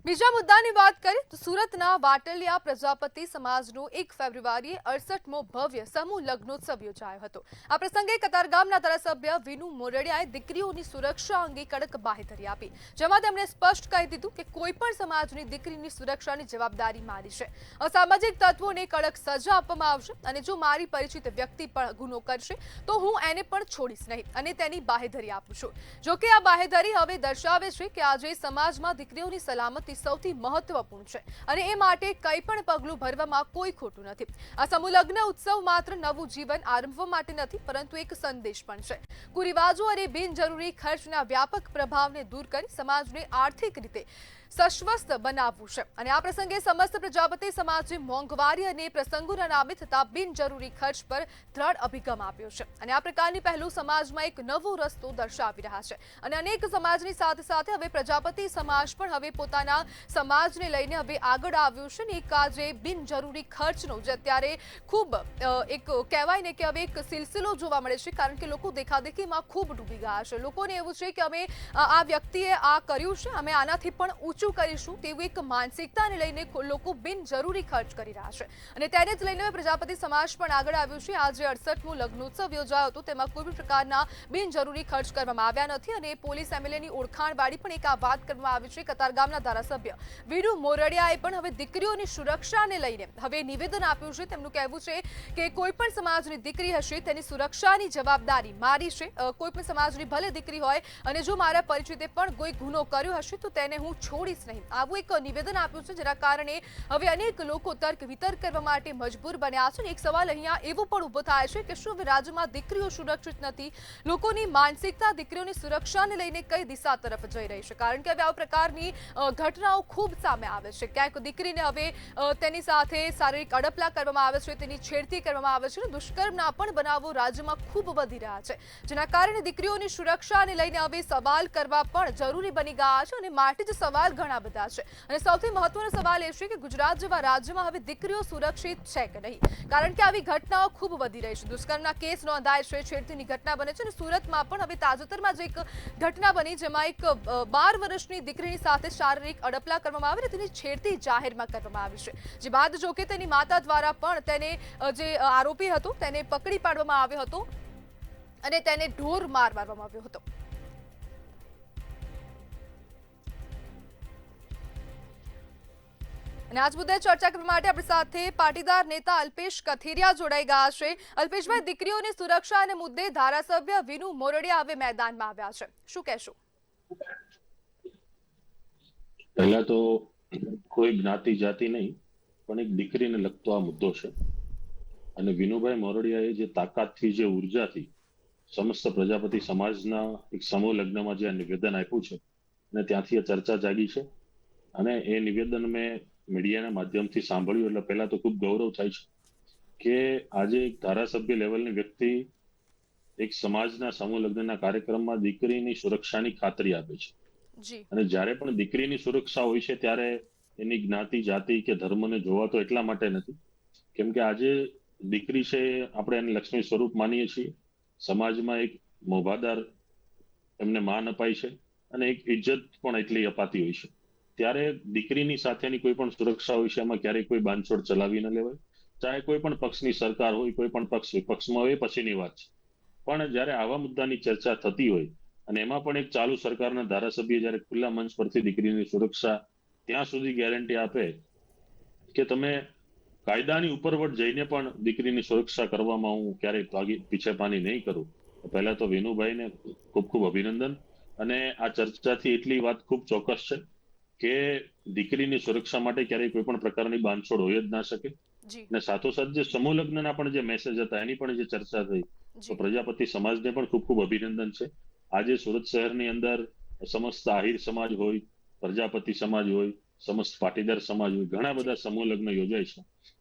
બીજા મુદ્દાની વાત કરીએ તો સુરતના વાટલિયા પ્રજાપતિ સમાજનો 1 ફેબ્રુઆરીએ 68મો ભવ્ય સમૂહ લગ્નોત્સવ યોજાયો હતો। આ પ્રસંગે કતારગામના ધારાસભ્ય વિનુ મોરડિયાએ દીકરીઓની સુરક્ષા અંગે કડક બાહેધરી આપી, જેમાં તેમણે સ્પષ્ટ કહી દીધું કે કોઈપણ સમાજની દીકરીની સુરક્ષાની જવાબદારી મારી છે। અસામાજિક તત્વોને કડક સજા આપવામાં આવશે અને જો મારી પરિચિત વ્યક્તિ પણ ગુનો કરશે તો હું એને પણ છોડીશ નહીં અને તેની બાહેધરી આપું છું। જો કે આ બાહેધરી હવે દર્શાવે છે કે આજે સમાજમાં દીકરીઓની સલામતી સૌથી મહત્વપૂર્ણ છે અને એ માટે કંઈ પણ પગલું ભરવામાં કોઈ ખોટું નથી। આ સમૂહ લગ્ન ઉત્સવ માત્ર નવું જીવન આરંભવા માટે નથી, પરંતુ એક સંદેશ પણ છે। કુરિવાજો અને બિનજરૂરી ખર્ચના વ્યાપક પ્રભાવને દૂર કરી સમાજને આર્થિક રીતે સશસ્ત બનાવવું છે અને આ પ્રસંગે સમસ્ત પ્રજાપતિ સમાજે મોંઘવારી અને પ્રસંગોના નામે થતા બિનજરૂરી ખર્ચ પર દ્રઢ અભિગમ આપ્યો છે અને આ પ્રકારની પહેલું સમાજમાં એક નવો રસ્તો દર્શાવી રહ્યા છે અને અનેક સમાજની સાથે સાથે હવે પ્રજાપતિ સમાજ પણ હવે પોતાના સમાજને લઈને હવે આગળ આવ્યું છે ને એક આજે બિનજરૂરી ખર્ચનો જે અત્યારે ખૂબ એક કહેવાય ને કે હવે એક સિલસિલો જોવા મળે છે, કારણ કે લોકો દેખાદેખીમાં ખૂબ ડૂબી ગયા છે। લોકોને એવું છે કે અમે આ વ્યક્તિએ આ કર્યું છે, અમે આનાથી પણ ઊંચું કરીશું તેવી એક માનસિકતાને લઈને લોકો બિનજરૂરી ખર્ચ કરી રહ્યા છે અને તેને જ લઈને પ્રજાપતિ સમાજ પણ આગળ આવ્યું છે। આજે 68મો લગ્નોત્સવ યોજાયો હતો, તેમાં કોઈ પણ પ્રકારના બિનજરૂરી ખર્ચ કરવામાં આવ્યા નથી અને પોલીસ એમએલએની ઓળખાણવાળી પણ એક આ વાત કરવામાં આવી છે। કતારગામના ધારાસભ્ય વિનુ મોરડિયાએ પણ હવે દીકરીઓની સુરક્ષાને લઈને હવે નિવેદન આપ્યું છે। તેમનું કહેવું છે કે કોઈ પણ સમાજની દીકરી હશે તેની સુરક્ષાની જવાબદારી મારી છે। કોઈ પણ સમાજની ભલે દીકરી હોય અને જો મારા પરિચિતે પણ કોઈ ગુનો કર્યો હશે તો તેને હું છોડીશ નહીં, આવું એક નિવેદન આપ્યું છે, જેના કારણે હવે અનેક લોકો તર્ક વિતર્ક કરવા માટે મજબૂર બન્યા છે। એક સવાલ અહીંયા એવો પણ ઊભો થાય છે કે શું રાજ્યમાં દીકરીઓ સુરક્ષિત નથી? લોકોની માનસિકતા દીકરીઓની સુરક્ષાને લઈને કઈ દિશા તરફ જઈ રહી છે? કારણ કે હવે આ પ્રકારની ઘટનાઓ ખૂબ સામે આવે છે। ક્યાંક દીકરીને હવે તેની સાથે શારીરિક અડપલા કરવામાં આવે છે, તેની છેડતી કરવામાં આવે છે, દુષ્કર્મના પણ બનાવો રાજ્યમાં ખૂબ વધી રહ્યા છે, જેના કારણે દીકરીઓની સુરક્ષાને લઈને હવે સવાલ કરવા પણ જરૂરી બની ગયા છે અને માટે જ સવાલ ઘણા બધા છે અને સૌથી મહત્વનો સવાલ એ છે કે ગુજરાત જેવા રાજ્યમાં હવે દીકરીઓ સુરક્ષિત છે કે નહીં, કારણ કે આવી ઘટનાઓ ખૂબ વધી રહી છે। દુષ્કર્મના કેસ નોંધાય છે, છેડતીની ઘટના બને છે અને સુરતમાં પણ હવે તાજેતરમાં જ એક ઘટના બની, જેમાં એક 12 વર્ષની દીકરીની સાથે શારીરિક અડપલા કરવામાં આવી અને તેની છેડતી જાહેરમાં કરવામાં આવી છે, જે બાદ જો કે તેની માતા દ્વારા પણ તેને જે આરોપી હતો તેને પકડી પાડવામાં આવ્યો હતો અને તેને ઢોર માર મારવામાં આવ્યો હતો। અને આજ મુદ્દે ચર્ચા કરવા માટે આપણી સાથે પાટીદાર નેતા અલ્પેશ કથિરિયા જોડાઈ ગયા છે। અલ્પેશભાઈ, દીકરીઓની સુરક્ષા અને મુદ્દે ધારાસભ્ય વિનુ મોરડિયા હવે મેદાનમાં આવ્યા છે, શું કહેશો? પહેલા તો કોઈ જ્ઞાતિ જાતિ નહીં, પણ એક દીકરીને લગતો આ મુદ્દો છે અને વિનુભાઈ મોરડિયાએ જે તાકાતથી, જે ઉર્જાથી સમસ્ત પ્રજાપતિ સમાજના એક સમૂહ લગ્નમાં જે નિવેદન આપ્યું છે અને ત્યાંથી આ ચર્ચા જાગી છે અને એ નિવેદન મેં મીડિયાના માધ્યમથી સાંભળ્યું એટલે પહેલા તો ખૂબ ગૌરવ થાય છે કે આજે એક ધારાસભ્ય લેવલની વ્યક્તિ એક સમાજના સમૂહ લગ્નના કાર્યક્રમમાં દીકરીની સુરક્ષાની ખાતરી આપે છે અને જ્યારે પણ દીકરીની સુરક્ષા હોય છે ત્યારે એની જ્ઞાતિ, જાતિ કે ધર્મને જોવાતો એટલા માટે નથી, કેમ કે આજે દીકરી છે આપણે એને લક્ષ્મી સ્વરૂપ માનીએ છીએ, સમાજમાં એક મોભાદાર એમને માન અપાય છે અને એક ઇજ્જત પણ એટલી અપાતી હોય છે। ત્યારે દીકરીની સાથેની કોઈ પણ સુરક્ષા હોય છે એમાં ક્યારેય કોઈ બાંધછોડ ચલાવી ન લેવાય, ચાહે કોઈ પણ પક્ષની સરકાર હોય, કોઈ પણ પક્ષ વિપક્ષમાં હોય, પછીની વાત છે, પણ જ્યારે આવા મુદ્દાની ચર્ચા થતી હોય અને એમાં પણ એક ચાલુ સરકારના ધારાસભ્ય જ્યારે ખુલ્લા મંચ પરથી દીકરીની સુરક્ષા ત્યાં સુધી ગેરંટી આપે કે તમે કાયદાની ઉપરવટ જઈને પણ દીકરીની સુરક્ષા કરવામાં હું ક્યારેય પીછેપાની નહીં કરું, પહેલા તો વિનુભાઈને ખૂબ ખૂબ અભિનંદન। અને આ ચર્ચાથી એટલી વાત ખૂબ ચોક્કસ છે કે દીકરીની સુરક્ષા માટે ક્યારેય કોઈ પણ પ્રકારની બાંધછોડ હોય જ ના શકે અને સાથોસાથ જે સમૂહ લગ્નના પણ જે મેસેજ હતા એની પણ જે ચર્ચા થઈ, તો પ્રજાપતિ સમાજને પણ ખૂબ ખૂબ અભિનંદન છે। આજે સુરત શહેરની અંદર સમસ્ત આહિર સમાજ હોય, પ્રજાપતિ સમાજ હોય, સમસ્ત પાટીદાર સમાજ હોય, ઘણા બધા સમૂહ લગ્ન યોજાય છે,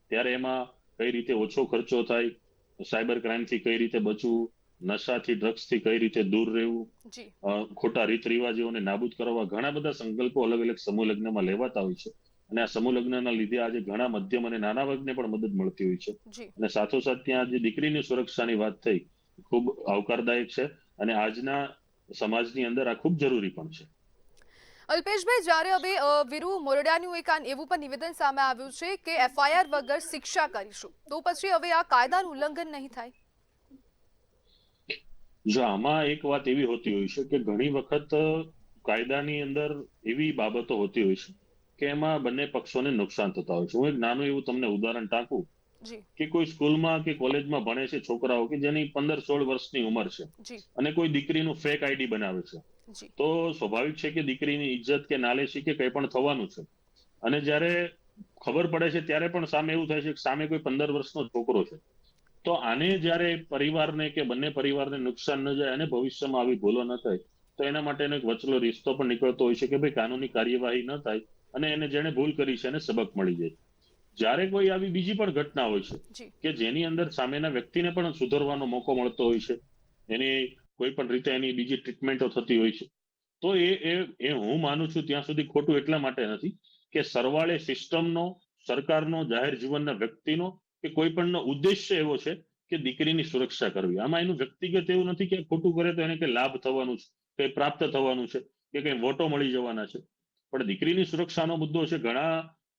ત્યારે એમાં કઈ રીતે ઓછો ખર્ચો થાય, સાયબર ક્રાઇમથી કઈ રીતે બચવું, નશાથી, ડ્રગ્સથી કઈ રીતે દૂર રહેવું, ખોટા રીત રિવાજોને નાબૂદ કરવા, ઘણા બધા સંકલ્પો અલગ અલગ સમૂહ લગ્નમાં લેવાતા હોય છે અને આ સમૂહ લગ્નના લીધે આજે ઘણા મધ્યમ અને નાના વર્ગને પણ મદદ મળતી હોય છે અને સાથોસાથ ત્યાં જે દીકરીની સુરક્ષાની વાત થઈ ખૂબ આવકારદાયક છે અને આજના સમાજની અંદર આ ખૂબ જરૂરી પણ છે। અલ્પેશભાઈ, જ્યારે હવે વીરુ મોરડિયાનું એવું પણ નિવેદન સામે આવ્યું છે કે એફઆઈઆર વગર શિક્ષા કરીશું, તો પછી હવે આ કાયદાનું ઉલ્લંઘન નહીં થાય? જો આમાં એક વાત એવી હોતી હોય છે કે ઘણી વખત કાયદાની અંદર એવી બાબતો હોતી હોય છે કે એમાં બંને પક્ષોને નુકસાન થતા હોય છે. હું એક નાનું એવું તમને ઉદાહરણ ટાંકું જી કે કોઈ સ્કૂલમાં કે કોલેજમાં ભણે છે છોકરાઓ કે જેની 15-16 વર્ષની ઉંમર છે જી અને કોઈ દીકરીનું ફેક આઈડી બનાવે છે, જી તો સ્વાભાવિક છે કે દીકરીની ઇજ્જત કે નાલેશી કે કંઈ પણ થવાનું છે. અને જ્યારે ખબર પડે છે ત્યારે પણ સામે એવું થાય છે કે સામે કોઈ 15 વર્ષનો છોકરો છે. તો આને જ્યારે પરિવારને કે બંને પરિવારને નુકસાન ન જાય અને ભવિષ્યમાં આવી ભૂલો ન થાય, તો એના માટેનો એક વચલો રિશ્તો પણ નીકળતો હોય છે કે ભાઈ કાનૂની કાર્યવાહી ન થાય અને એને જેણે ભૂલ કરી છે એને સબક મળી જાય. જ્યારે કોઈ આવી બીજી પણ ઘટના હોય છે જી કે જેની અંદર સામેના વ્યક્તિને પણ સુધરવાનો મોકો મળતો હોય છે, એની કોઈ પણ રીતે એની બીજી ટ્રીટમેન્ટો થતી હોય છે, તો એ હું માનું છું ત્યાં સુધી ખોટું એટલા માટે નથી કે સરવાળે સિસ્ટમનો, સરકારનો, જાહેર જીવનના વ્યક્તિનો કે કોઈ પણનો ઉદ્દેશ્ય એવો છે કે દીકરીની સુરક્ષા કરવી. આમાં એનું વ્યક્તિગત એવું નથી કે ખોટું કરે તો એને કઈ લાભ થવાનું છે, કઈ પ્રાપ્ત થવાનું છે કે કઈ વોટો મળી જવાના છે. પણ દીકરીની સુરક્ષાનો મુદ્દો છે.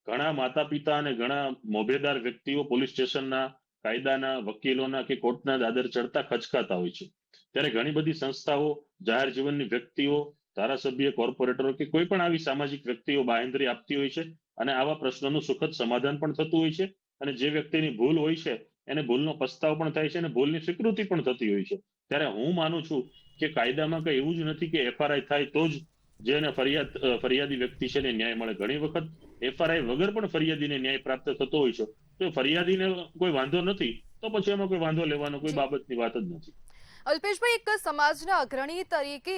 ઘણા માતા પિતા અને ઘણા મોભેદાર વ્યક્તિઓ પોલીસ સ્ટેશનના, કાયદાના, વકીલોના કે કોર્ટના દાદર ચડતા ખચકાતા હોય છે. ત્યારે ઘણી બધી સંસ્થાઓ, જાહેર જીવનની વ્યક્તિઓ, ધારાસભ્ય, કોર્પોરેટરો કે કોઈ પણ આવી સામાજિક વ્યક્તિઓ બાંહેધરી આપતી હોય છે અને આવા પ્રશ્નોનું સુખદ સમાધાન પણ થતું હોય છે. અને જે વ્યક્તિની ભૂલ હોય છે એને ભૂલનો પસ્તાવ પણ થાય છે અને ભૂલની સ્વીકૃતિ પણ થતી હોય છે. ત્યારે હું માનું છું કે કાયદામાં કઈ એવું જ નથી કે એફઆરઆઈ થાય તો જ જેને ફરિયાદી વ્યક્તિ છે ને ન્યાય મળે. ઘણી વખત એફઆરઆઈ વગર પણ ફરિયાદીને ન્યાય પ્રાપ્ત થતો હોય છે. તો ફરિયાદીને કોઈ વાંધો નથી તો પછી એમાં કોઈ વાંધો લેવાનો કોઈ બાબતની વાત જ નથી. અલ્પેશભાઈ, એક સમાજના અગ્રણી તરીકે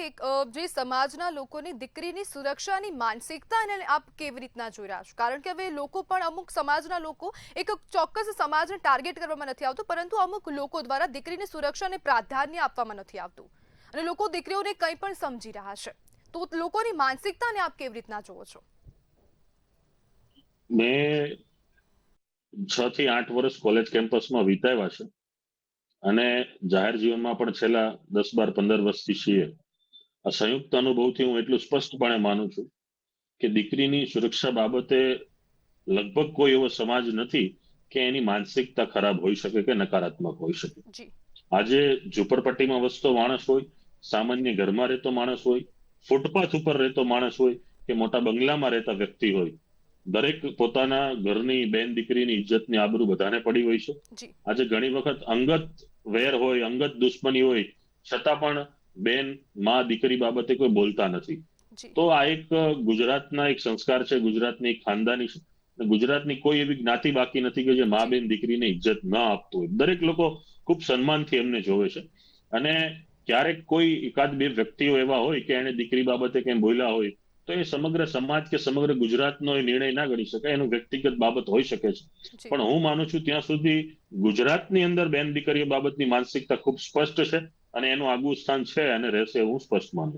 જે સમાજના લોકોની દીકરીની સુરક્ષાની માનસિકતાને આપ કેવી રીતના જોઈ રહ્યા છો? કારણ કે હવે લોકો પણ, અમુક સમાજના લોકો, એક ચોક્કસ સમાજને ટાર્ગેટ કરવામાં નથી આવતું, પરંતુ અમુક લોકો દ્વારા દીકરીની સુરક્ષાને પ્રાધાન્ય આપવામાં નથી આવતું અને લોકો દીકરીઓને કંઈ પણ સમજી રહ્યા છે. તો લોકોની માનસિકતાને આપ કેવી રીતના જોવો છો? મેં 6 થી 8 વર્ષ કોલેજ કેમ્પસમાં વિતાવ્યા છે અને જાહેર જીવનમાં પણ છેલ્લા 10-12-15 વર્ષથી છીએ. આ સંયુક્ત અનુભવથી હું એટલું સ્પષ્ટપણે માનું છું કે દીકરીની સુરક્ષા બાબતે લગભગ કોઈ એવો સમાજ નથી કે એની માનસિકતા ખરાબ હોઈ શકે કે નકારાત્મક હોઈ શકે. જી આજે ઝુંપડપટ્ટીમાં વસતો માણસ હોય, સામાન્ય ઘરમાં રહેતો માણસ હોય, ફૂટપાથ ઉપર રહેતો માણસ હોય કે મોટા બંગલામાં રહેતા વ્યક્તિ હોય, દરેક પોતાના ઘરની બેન દીકરીની ઇજ્જતની આબરૂ બધાને પડી હોય છે. જી આજે ઘણી વખત અંગત વેર હોય, અંગત દુશ્મની હોય, છતાં પણ બેન, માં, દીકરી બાબતે કોઈ બોલતા નથી. જી તો આ એક ગુજરાતના એક સંસ્કાર છે, ગુજરાતની એક ખાનદાની છે. ગુજરાતની કોઈ એવી જ્ઞાતિ બાકી નથી કે જે મા બેન દીકરીને ઇજ્જત ન આપતું હોય. દરેક લોકો ખૂબ સન્માનથી એમને જોવે છે. અને ક્યારેક કોઈ એકાદ બે વ્યક્તિઓ એવા હોય કે એને દીકરી બાબતે કંઈ બોલ્યા હોય, તો એ સમગ્ર સમાજ કે સમગ્ર ગુજરાતનો એ નિર્ણય ના ગણી શકાય, એનું વ્યક્તિગત બાબત હોઈ શકે છે. જી પણ હું માનું છું ત્યાં સુધી ગુજરાતની અંદર બેન દીકરીઓ બાબતની માનસિકતા ખૂબ સ્પષ્ટ છે અને એનું આગવું સ્થાન છે અને રહેશે, હું સ્પષ્ટ માનું છું.